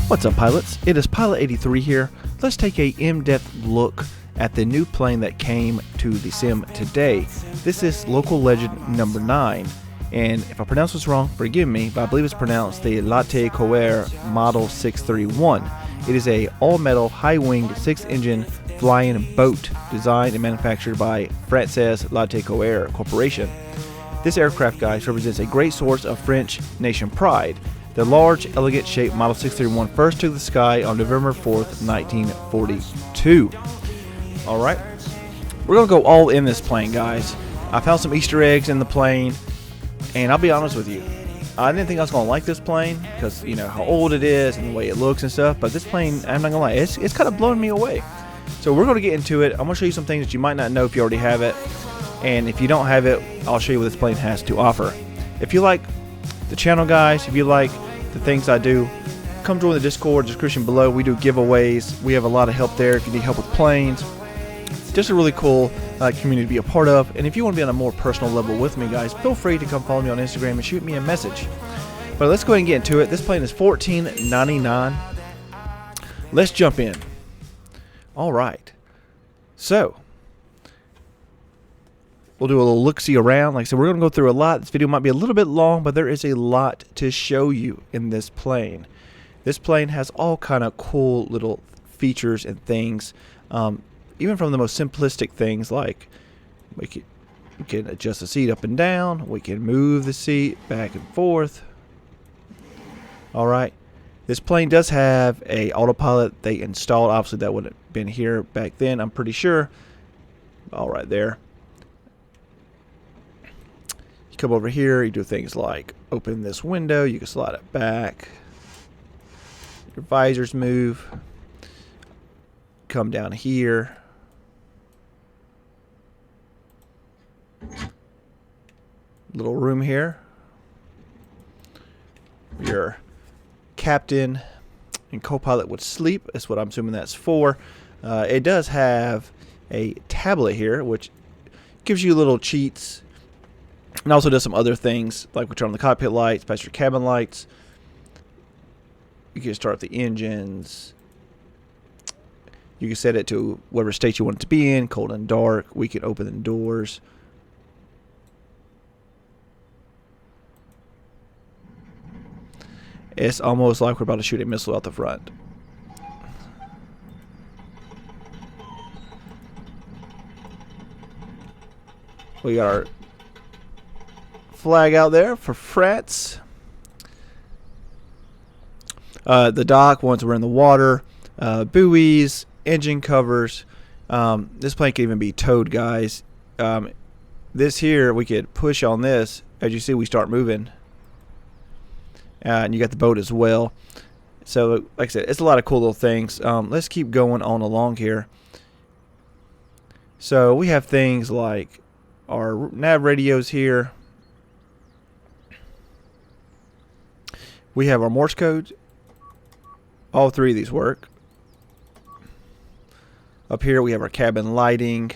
What's up, pilots? It is Pilot 83 here. Let's take a in-depth look at the new plane that came to the sim today. This is Local Legend number 9, and if I pronounce this wrong, forgive me, but I believe it's pronounced the Latécoère Model 631. It is a all-metal, high-winged, 6-engine flying boat designed and manufactured by France's Latécoère Corporation. This aircraft, guys, represents a great source of French nation pride. The large, elegant shaped Model 631 first took the sky on November 4th, 1942. Alright, we're going to go all in this plane, guys. I found some Easter eggs in the plane, and I'll be honest with you, I didn't think I was going to like this plane because, you know, how old it is and the way it looks and stuff, but this plane, I'm not going to lie, it's kind of blowing me away. So we're going to get into it. I'm going to show you some things that you might not know if you already have it, and if you don't have it, I'll show you what this plane has to offer. If you like the channel, guys, if you like the things I do, come join the Discord description below. We do giveaways. We have a lot of help there if you need help with planes. Just a really cool community to be a part of. And if you want to be on a more personal level with me, guys, feel free to come follow me on Instagram and shoot me a message. But let's go ahead and get into it. This plane is $14.99. Let's jump in. All right. So we'll do a little look-see around. Like I said, we're going to go through a lot. This video might be a little bit long, but there is a lot to show you in this plane. This plane has all kind of cool little features and things. Even from the most simplistic things, like we can adjust the seat up and down. We can move the seat back and forth. All right. This plane does have a autopilot they installed. Obviously, that wouldn't have been here back then, I'm pretty sure. All right there. You come over here, you do things like open this window, you can slide it back. Your visors move. Come down here. Little room here. Your captain and co-pilot would sleep. That's what I'm assuming that's for. It does have a tablet here, which gives you little cheats. And also does some other things, like we turn on the cockpit lights, past your cabin lights. You can start the engines. You can set it to whatever state you want it to be in, cold and dark. We can open the doors. It's almost like we're about to shoot a missile out the front. We got our flag out there for France. The dock once we're in the water. Buoys, engine covers. This plane can even be towed, guys. This here, we could push on this. As you see, we start moving. And you got the boat as well. So, like I said, it's a lot of cool little things. Let's keep going on along here. So, we have things like our nav radios here. We have our Morse code. All three of these work. Up here we have our cabin lighting.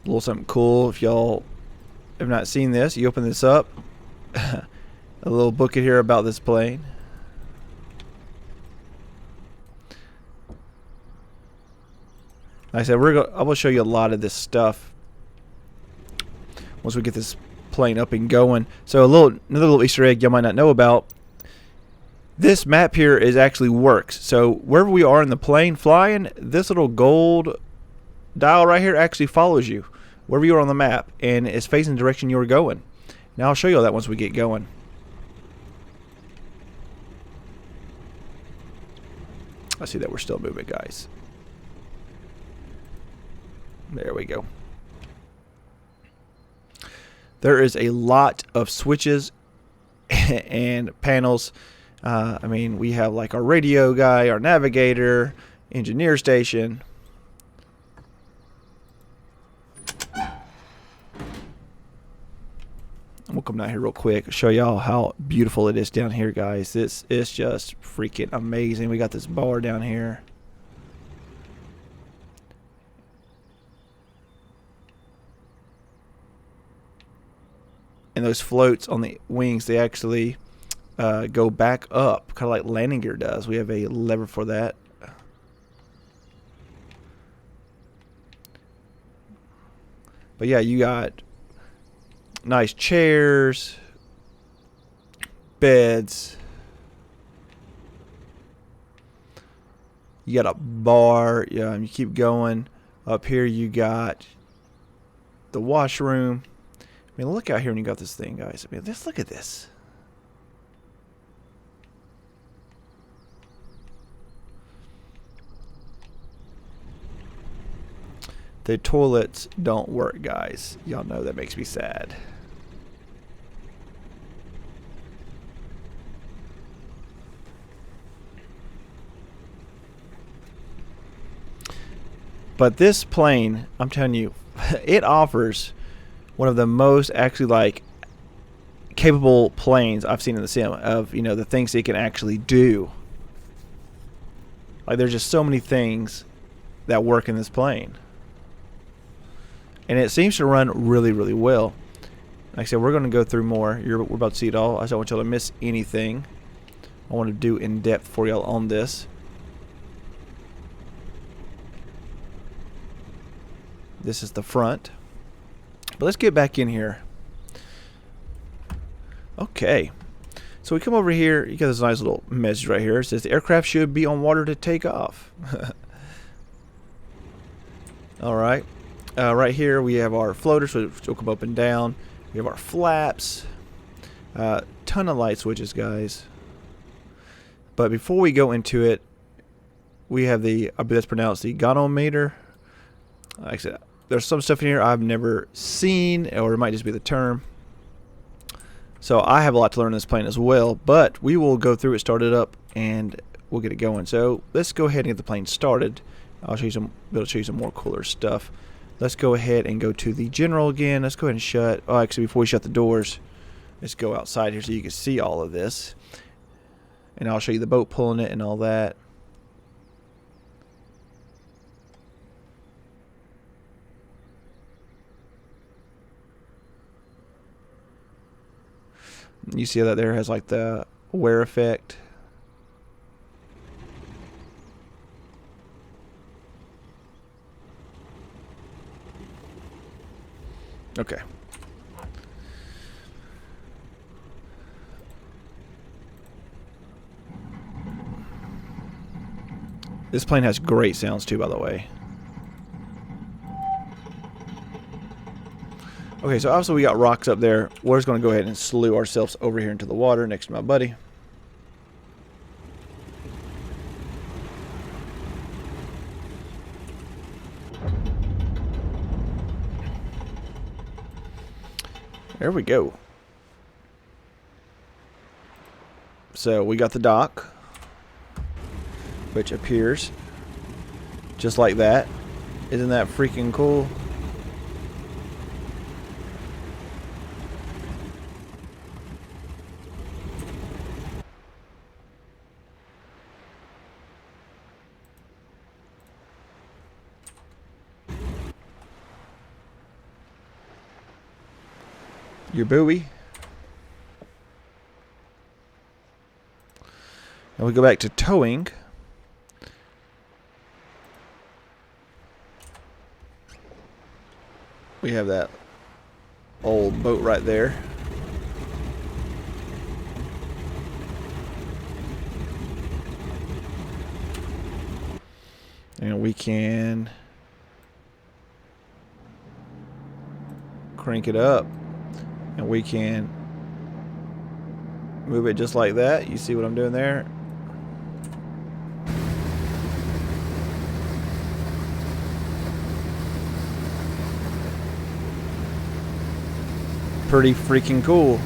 A little something cool. If y'all have not seen this, you open this up. A little booklet here about this plane. Like I said, I will show you a lot of this stuff once we get this plane up and going. So another little Easter egg you might not know about. This map here actually works. So wherever we are in the plane flying, this little gold dial right here actually follows you wherever you are on the map, and it's facing the direction you're going. Now I'll show you all that once we get going. I see that we're still moving, guys. There we go. There is a lot of switches and panels. I mean, we have like our radio guy, our navigator, engineer station. We'll come down here real quick, show y'all how beautiful it is down here, guys. This is just freaking amazing. We got this bar down here. And those floats on the wings, they actually go back up, kind of like landing gear does. We have a lever for that. But yeah, you got nice chairs, beds. You got a bar. Yeah, you keep going. Up here you got the washroom. I mean, look out here when you got this thing, guys. I mean, just look at this. The toilets don't work, guys. Y'all know that makes me sad. But this plane, I'm telling you, it offers one of the most actually like capable planes I've seen in the sim of, you know, the things it can actually do. Like, there's just so many things that work in this plane. And it seems to run really, really well. Like I said, we're going to go through more. We're about to see it all. I don't want y'all to miss anything. I want to do in depth for y'all on this. This is the front. But let's get back in here. Okay. So we come over here. You got this nice little message right here. It says the aircraft should be on water to take off. Alright. Right here we have our floaters, which will come up and down. We have our flaps. Ton of light switches, guys. But before we go into it, we have the, I believe that's pronounced the gonometer. Like I said, there's some stuff in here I've never seen, or it might just be the term. So I have a lot to learn in this plane as well, but we will go through it, start it up, and we'll get it going. So let's go ahead and get the plane started. I'll show you some, be able to show you some more cooler stuff. Let's go ahead and go to the general again. Let's go ahead and shut, oh, actually before we shut the doors, let's go outside here so you can see all of this. And I'll show you the boat pulling it and all that. You see that there has like the wear effect. Okay. This plane has great sounds too, by the way. Okay, so obviously we got rocks up there. We're just going to go ahead and slew ourselves over here into the water next to my buddy. There we go. So we got the dock, which appears just like that. Isn't that freaking cool? Your buoy. And we go back to towing. We have that old boat right there. And we can crank it up. And we can move it just like that. You see what I'm doing there? Pretty freaking cool.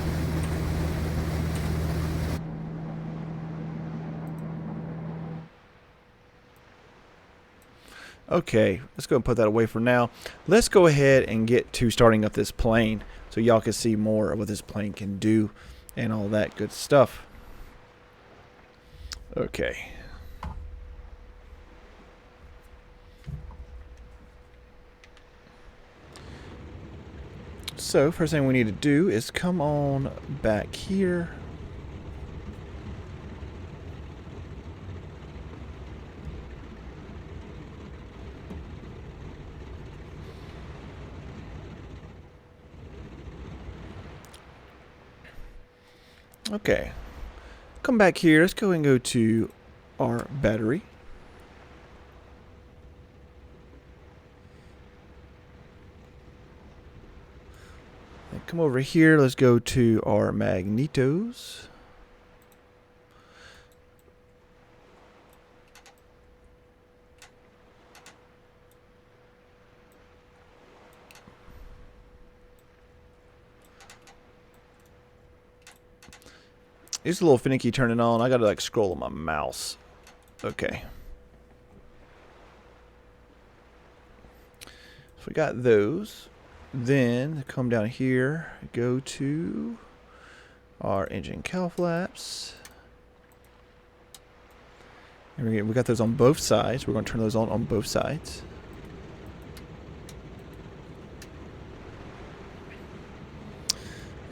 Okay, let's go and put that away for now. Let's go ahead and get to starting up this plane so y'all can see more of what this plane can do and all that good stuff. Okay. So first thing we need to do is come on back here. Okay. Come back here. Let's go and go to our battery. And come over here. Let's go to our magnetos. It's a little finicky turning on. I gotta like scroll on my mouse. Okay. So we got those. Then come down here, go to our engine cowl flaps. And we got those on both sides. We're going to turn those on both sides.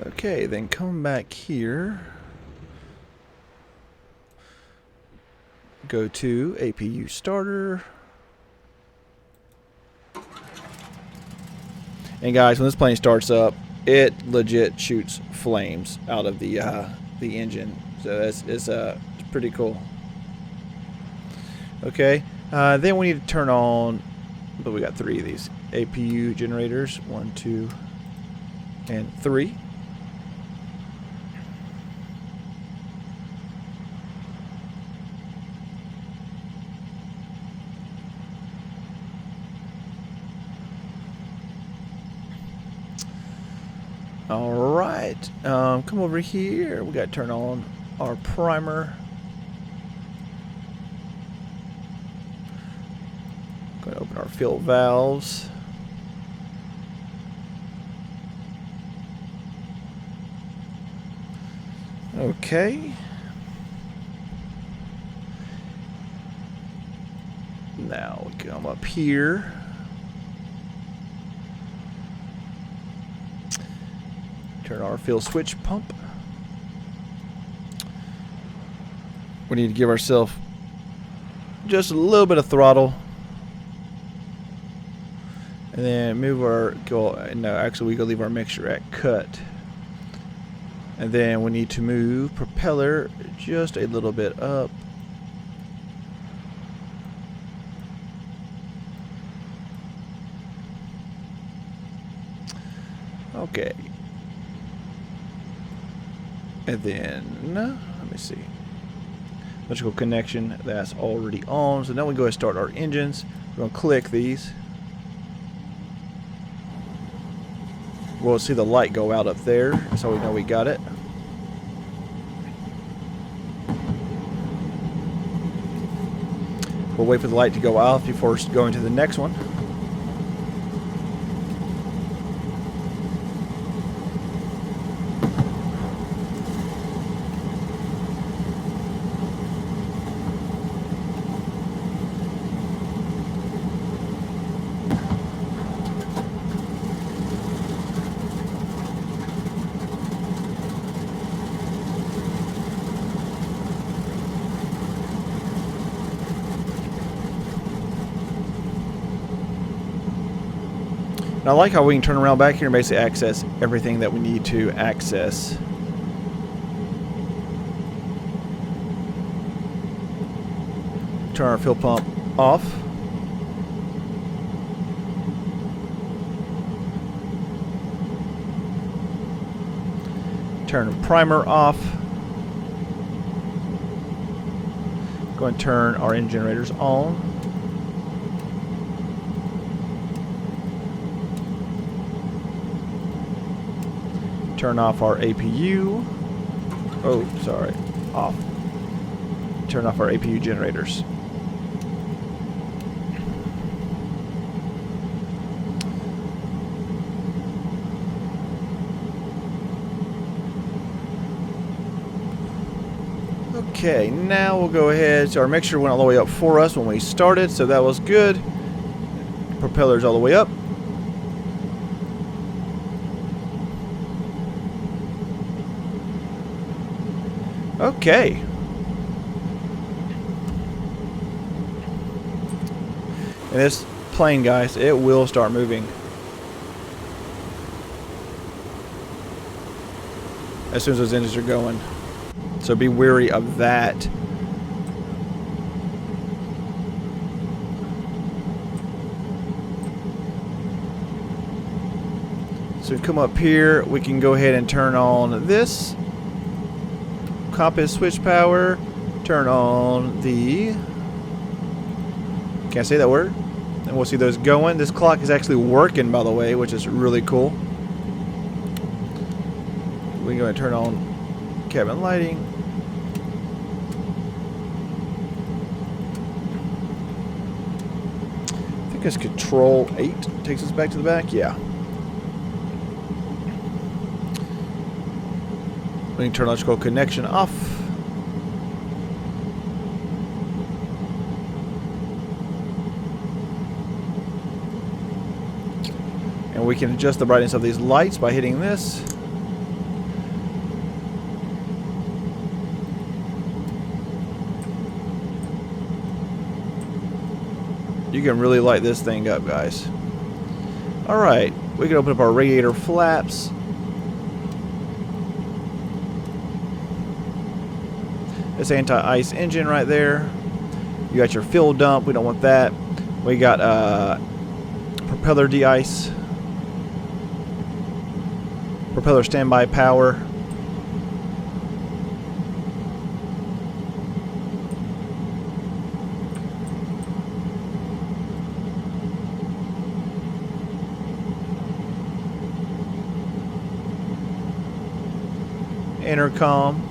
Okay, then come back here. Go to APU starter. And guys, when this plane starts up, it legit shoots flames out of the engine. So it's pretty cool. Okay, then we need to turn on, but we got 3 of these APU generators. 1, 2, and 3. Alright, come over here. We got to turn on our primer. Going to open our fill valves. Okay. Now we come up here. Turn our fill switch pump. We need to give ourselves just a little bit of throttle. And then move our, no, actually we go leave our mixture at cut. And then we need to move propeller just a little bit up. Okay. And then, let me see. Electrical connection, that's already on. So now we go ahead and start our engines. We're going to click these. We'll see the light go out up there, so we know we got it. We'll wait for the light to go off before going to the next one. And I like how we can turn around back here and basically access everything that we need to access. Turn our fuel pump off. Turn the primer off. Go and turn our engine generators on. Turn off our APU. Oh, sorry. Off. Turn off our APU generators. Okay, now we'll go ahead. So our mixture went all the way up for us when we started, so that was good. Propeller's all the way up. Okay. And this plane, guys, it will start moving as soon as those engines are going. So be wary of that. So we come up here, we can go ahead and turn on this compass switch power, turn on the, can't say that word, and we'll see those going. This clock is actually working, by the way, which is really cool. We can go ahead and turn on cabin lighting. I think it's Control 8 takes us back to the back. Yeah. We can turn electrical connection off. And we can adjust the brightness of these lights by hitting this. You can really light this thing up, guys. Alright, we can open up our radiator flaps. This anti-ice engine right there. You got your fuel dump. We don't want that. We got propeller de-ice. Propeller standby power. Intercom.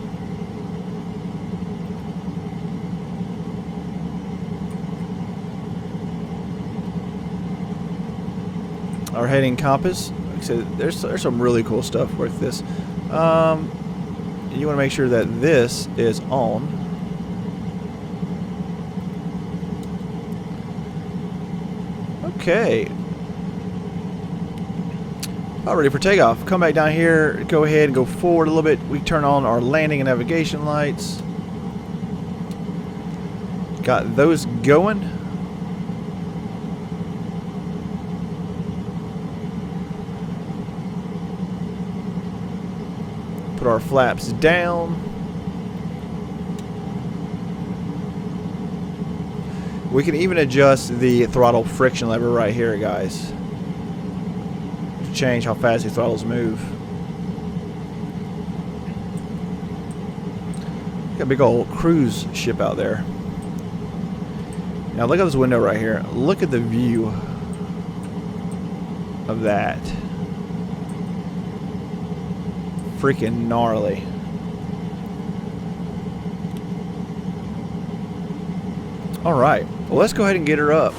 Our heading compass. Like I said, there's some really cool stuff with this. You want to make sure that this is on. Okay. About ready for takeoff. Come back down here. Go ahead and go forward a little bit. We turn on our landing and navigation lights. Got those going. Put our flaps down. We can even adjust the throttle friction lever right here, guys, to change how fast the throttles move. Got a big old cruise ship out there. Now look at this window right here. Look at the view of that. Freaking gnarly. Alright, well, let's go ahead and get her up.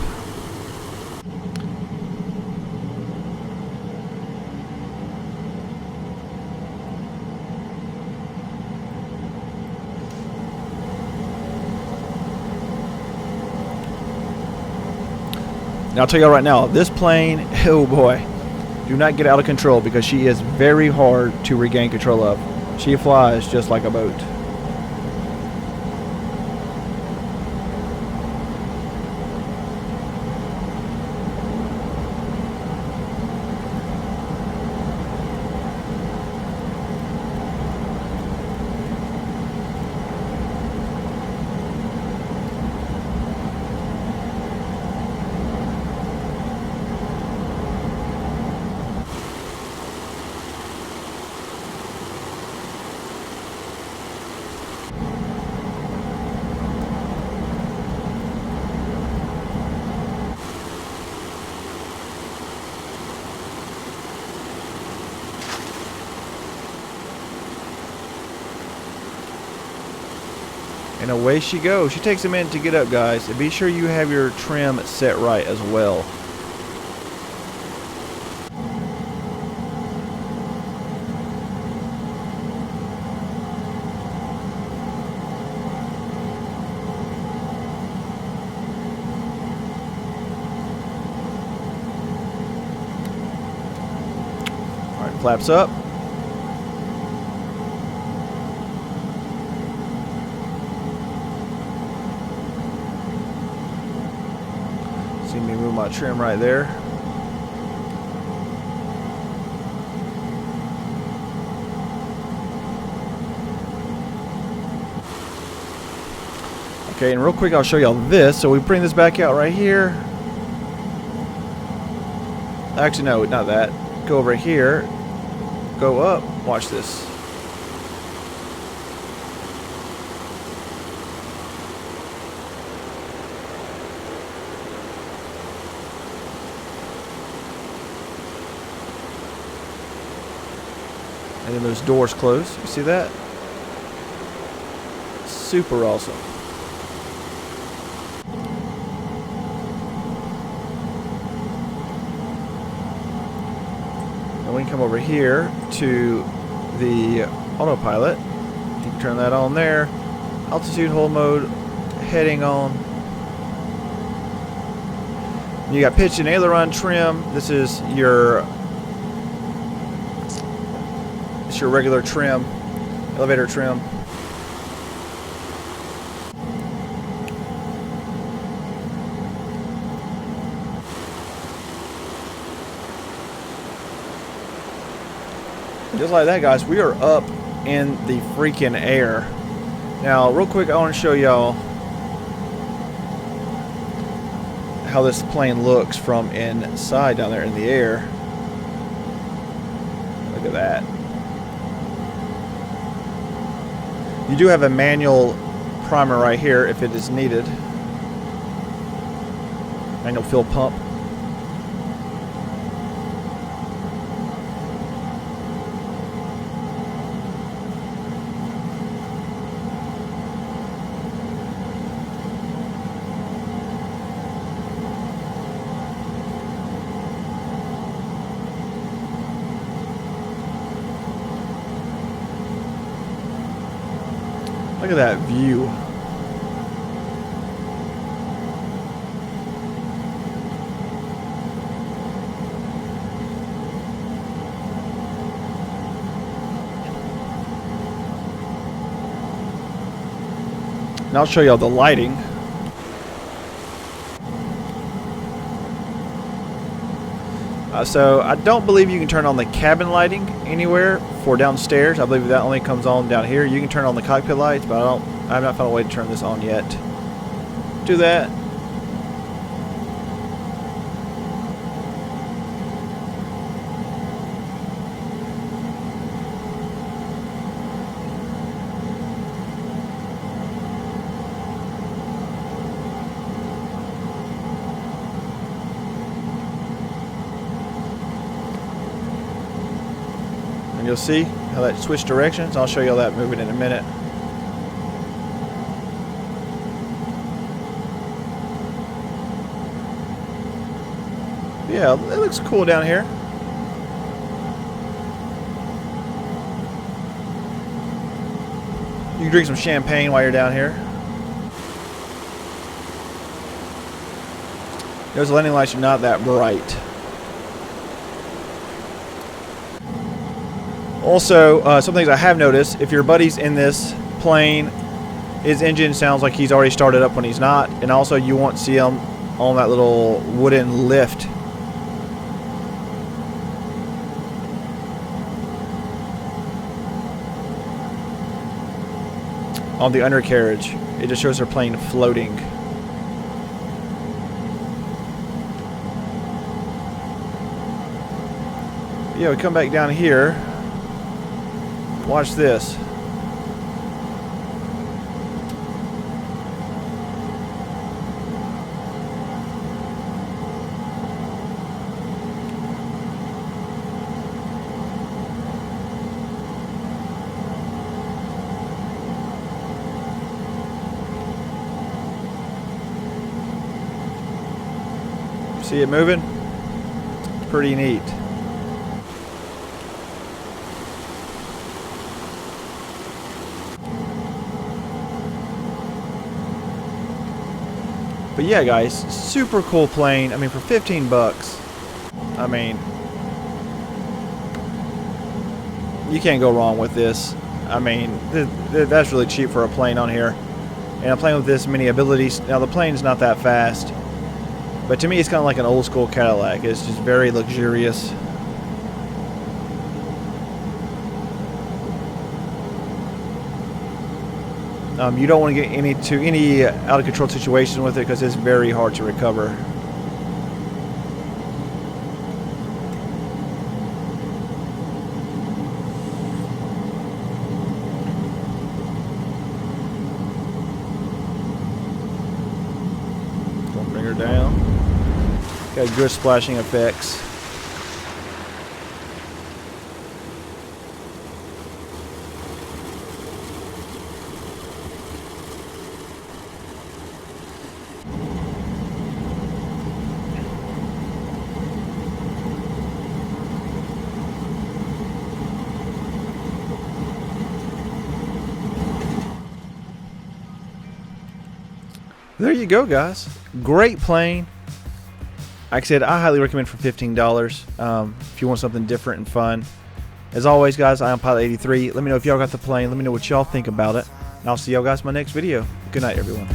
Now I'll tell you right now, this plane, oh boy, do not get out of control because she is very hard to regain control of. She flies just like a boat. And away she goes. She takes a minute to get up, guys. And be sure you have your trim set right as well. Alright, flaps up. See me move my trim right there. Okay, and real quick I'll show y'all this. So we bring this back out right here. Actually, no, not that. Go over here. Go up. Watch this. And then those doors close. You see that? Super awesome. And we can come over here to the autopilot. You can turn that on there. Altitude, hold mode, heading on. You got pitch and aileron trim. This is your regular trim, elevator trim. Just like that, guys, we are up in the freaking air. Now, real quick, I want to show y'all how this plane looks from inside down there in the air. Look at that. You do have a manual primer right here if it is needed. Manual fuel pump. Look at that view. Now I'll show you all the lighting. So I don't believe you can turn on the cabin lighting anywhere for downstairs. I believe that only comes on down here. You can turn on the cockpit lights, but I've not found a way to turn this on yet. Do that. You'll see how that switched directions. I'll show you all that moving in a minute. Yeah, it looks cool down here. You can drink some champagne while you're down here. Those landing lights are not that bright. Also, some things I have noticed, if your buddy's in this plane, his engine sounds like he's already started up when he's not. And also you won't see him on that little wooden lift. On the undercarriage. It just shows their plane floating. Yeah, we come back down here. Watch this. See it moving? It's pretty neat. But yeah, guys, super cool plane. I mean, for 15 bucks, I mean, you can't go wrong with this. I mean, that's really cheap for a plane on here. And a plane with this many abilities. Now, the plane's not that fast, but to me, it's kind of like an old school Cadillac. It's just very luxurious. You don't want to get into any out of control situation with it because it's very hard to recover. Don't bring her down. Got good splashing effects. There you go, guys. Great plane. Like I said, I highly recommend for $15 if you want something different and fun. As always, guys, I am Pilot 83. Let me know if y'all got the plane. Let me know what y'all think about it. And I'll see y'all guys in my next video. Good night, everyone.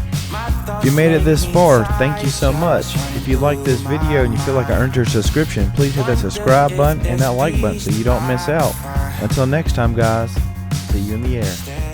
If you made it this far, thank you so much. If you like this video and you feel like I earned your subscription, please hit that subscribe button and that like button so you don't miss out. Until next time, guys, see you in the air.